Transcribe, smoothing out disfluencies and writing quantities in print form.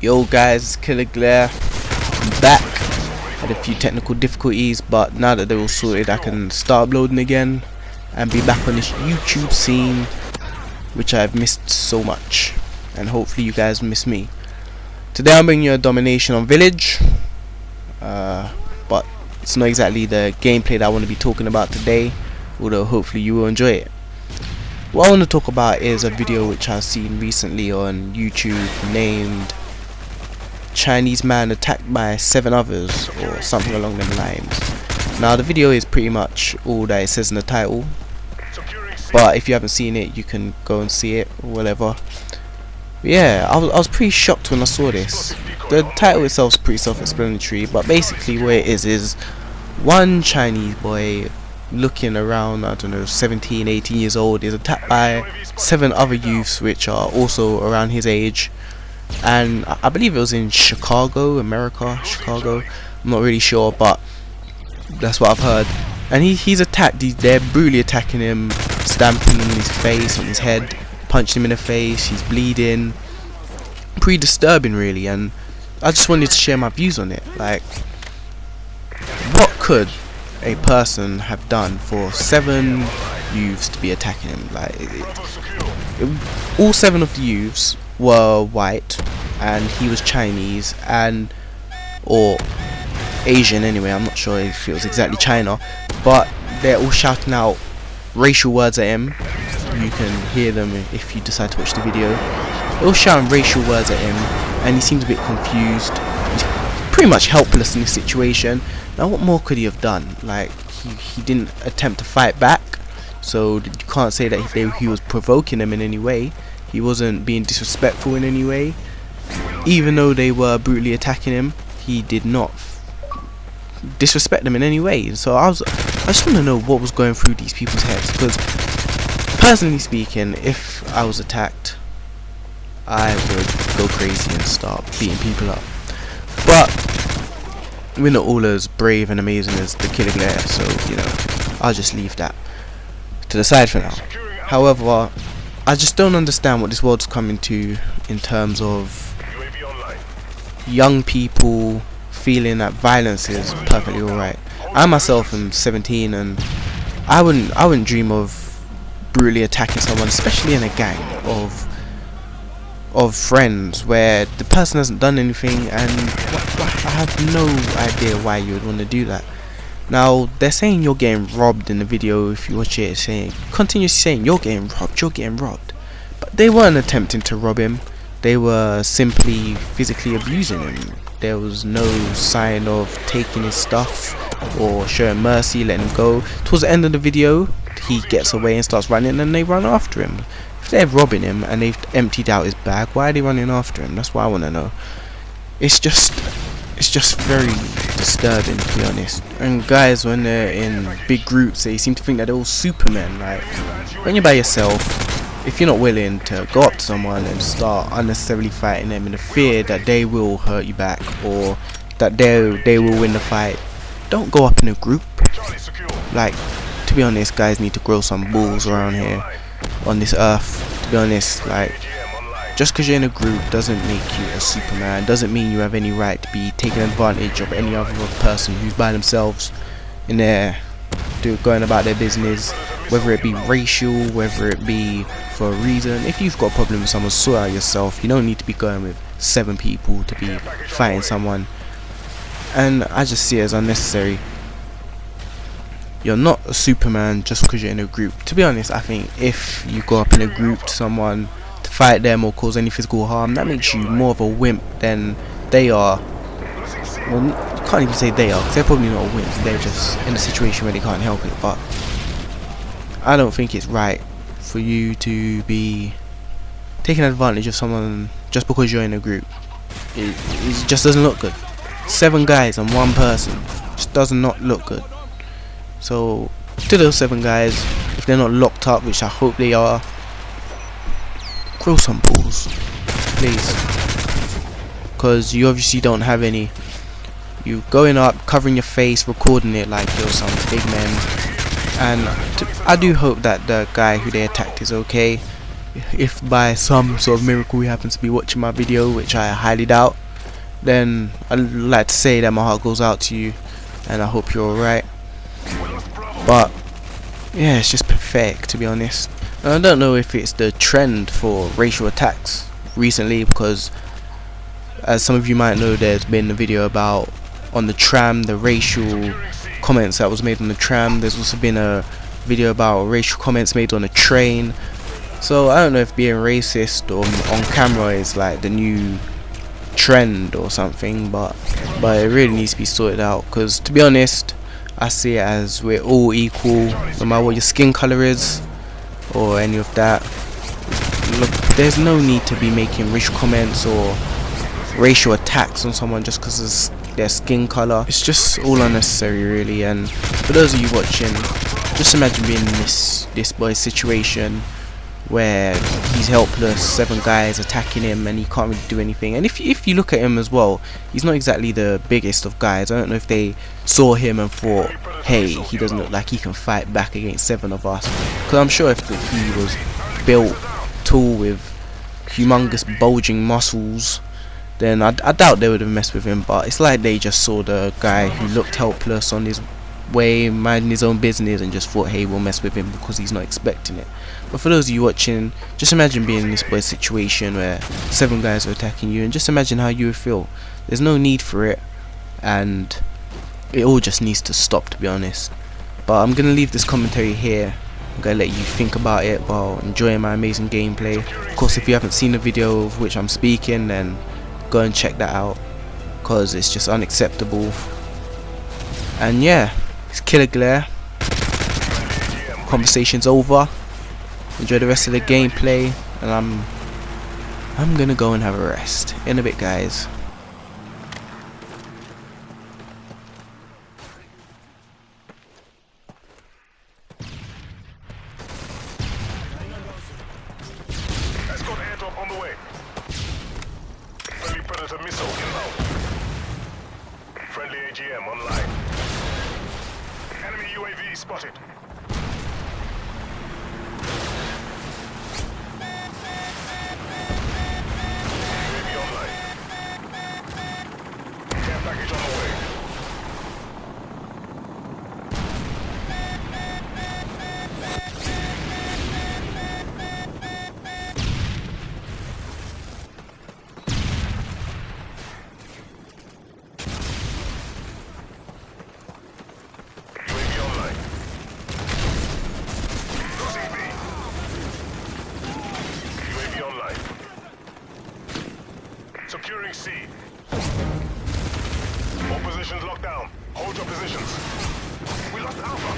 Yo guys, it's Killer Glare. I'm back. Had a few technical difficulties, but now that they're all sorted, I can start uploading again and be back on this YouTube scene, which I've missed so much, and hopefully you guys miss me. Today I'm bringing you a domination on Village, but it's not exactly the gameplay that I want to be talking about today, although hopefully you will enjoy it. What I want to talk about is a video which I've seen recently on YouTube named Chinese man attacked by 7 others, or something along them lines. Now the video is pretty much all that it says in the title, but if you haven't seen it you can go and see it or whatever. But yeah, I was pretty shocked when I saw this. The title itself is pretty self-explanatory, but basically what it is one Chinese boy looking around, I don't know, 17, 18 years old, is attacked by 7 other youths which are also around his age. And I believe it was in Chicago, America, Chicago. I'm not really sure, but that's what I've heard. And he's attacked. They're brutally attacking him, stamping on his face, on his head, punching him in the face. He's bleeding. Pretty disturbing, really. And I just wanted to share my views on it. Like, what could a person have done for 7 youths to be attacking him? Like, all 7 of the youths were white, and he was Chinese, and or Asian anyway. I'm not sure if it was exactly China, but they're all shouting out racial words at him. You can hear them if you decide to watch the video. They're all shouting racial words at him, and he seems a bit confused. He's pretty much helpless in this situation. Now what more could he have done? Like, he didn't attempt to fight back, so you can't say that he was provoking them in any way. He wasn't being disrespectful in any way. Even though they were brutally attacking him, he did not disrespect them in any way. So I just want to know what was going through these people's heads, because personally speaking, if I was attacked, I would go crazy and start beating people up. But we're not all as brave and amazing as the Killer Glare, so you know, I'll just leave that to the side for now. However, I just don't understand what this world's coming to in terms of young people feeling that violence is perfectly alright. I myself am 17, and I wouldn't dream of brutally attacking someone, especially in a gang of friends where the person hasn't done anything, and I have no idea why you would want to do that. Now they're saying you're getting robbed in the video. If you watch it, continuously saying you're getting robbed, but they weren't attempting to rob him. They were simply physically abusing him. There was no sign of taking his stuff or showing mercy, letting him go. Towards the end of the video, he gets away and starts running, and they run after him. If they're robbing him and they've emptied out his bag, why are they running after him? That's what I want to know. It's just very disturbing, to be honest. And guys, when they're in big groups, they seem to think that they're all Supermen. Like, when you're by yourself, if you're not willing to go up to someone and start unnecessarily fighting them in the fear that they will hurt you back, or that they will win the fight, don't go up in a group. Like, to be honest, guys need to grow some balls around here on this earth. To be honest, like, just because you're in a group doesn't make you a Superman, doesn't mean you have any right to be taking advantage of any other person who's by themselves in there, going about their business, whether it be racial, whether it be for a reason. If you've got a problem with someone, sort out yourself. You don't need to be going with 7 people to be fighting someone, and I just see it as unnecessary. You're not a Superman just because you're in a group. To be honest, I think if you go up in a group to someone to fight them or cause any physical harm, that makes you more of a wimp than they are. Well, you can't even say they are, because they're probably not a wimp. They're just in a situation where they can't help it. But I don't think it's right for you to be taking advantage of someone just because you're in a group. It just doesn't look good. 7 guys and 1 person just does not look good. So to those 7 guys, if they're not locked up, which I hope they are, grow some balls, please, because you obviously don't have any. You going up, covering your face, recording it like you're some big man, and I do hope that the guy who they attacked is okay. If by some sort of miracle he happens to be watching my video, which I highly doubt, then I'd like to say that my heart goes out to you and I hope you're alright. But yeah, it's just pathetic, to be honest. And I don't know if it's the trend for racial attacks recently, because as some of you might know, there's been a video about on the tram, the racial comments that was made on the tram. There's also been a video about racial comments made on a train. So I don't know if being racist on camera is like the new trend or something, but it really needs to be sorted out, because to be honest, I see it as we're all equal, no matter what your skin color is or any of that. Look, there's no need to be making racial comments or racial attacks on someone just because of their skin color. It's just all unnecessary, really. And for those of you watching, just imagine being in this boy's situation where he's helpless, 7 guys attacking him and he can't really do anything. And if you look at him as well, he's not exactly the biggest of guys. I don't know if they saw him and thought, hey, he doesn't look like he can fight back against 7 of us. Because I'm sure if he was built tall with humongous bulging muscles, then I doubt they would have messed with him. But it's like they just saw the guy who looked helpless on his way, minding his own business, and just thought, hey, we'll mess with him because he's not expecting it. But for those of you watching, just imagine being in this boy's situation where 7 guys are attacking you, and just imagine how you would feel. There's no need for it, and it all just needs to stop, to be honest. But I'm gonna leave this commentary here. I'm gonna let you think about it while enjoying my amazing gameplay. Of course, if you haven't seen the video of which I'm speaking, then go and check that out, because it's just unacceptable. And yeah, it's Killer Glare. Conversation's over. Enjoy the rest of the gameplay, and I'm gonna go and have a rest. In a bit, guys. Escort airdrop on the way. Friendly Predator missile inbound. Friendly AGM online. Enemy UAV spotted. UAV online. Care package on the way. Securing C. All positions locked down. Hold your positions. We lost Alpha.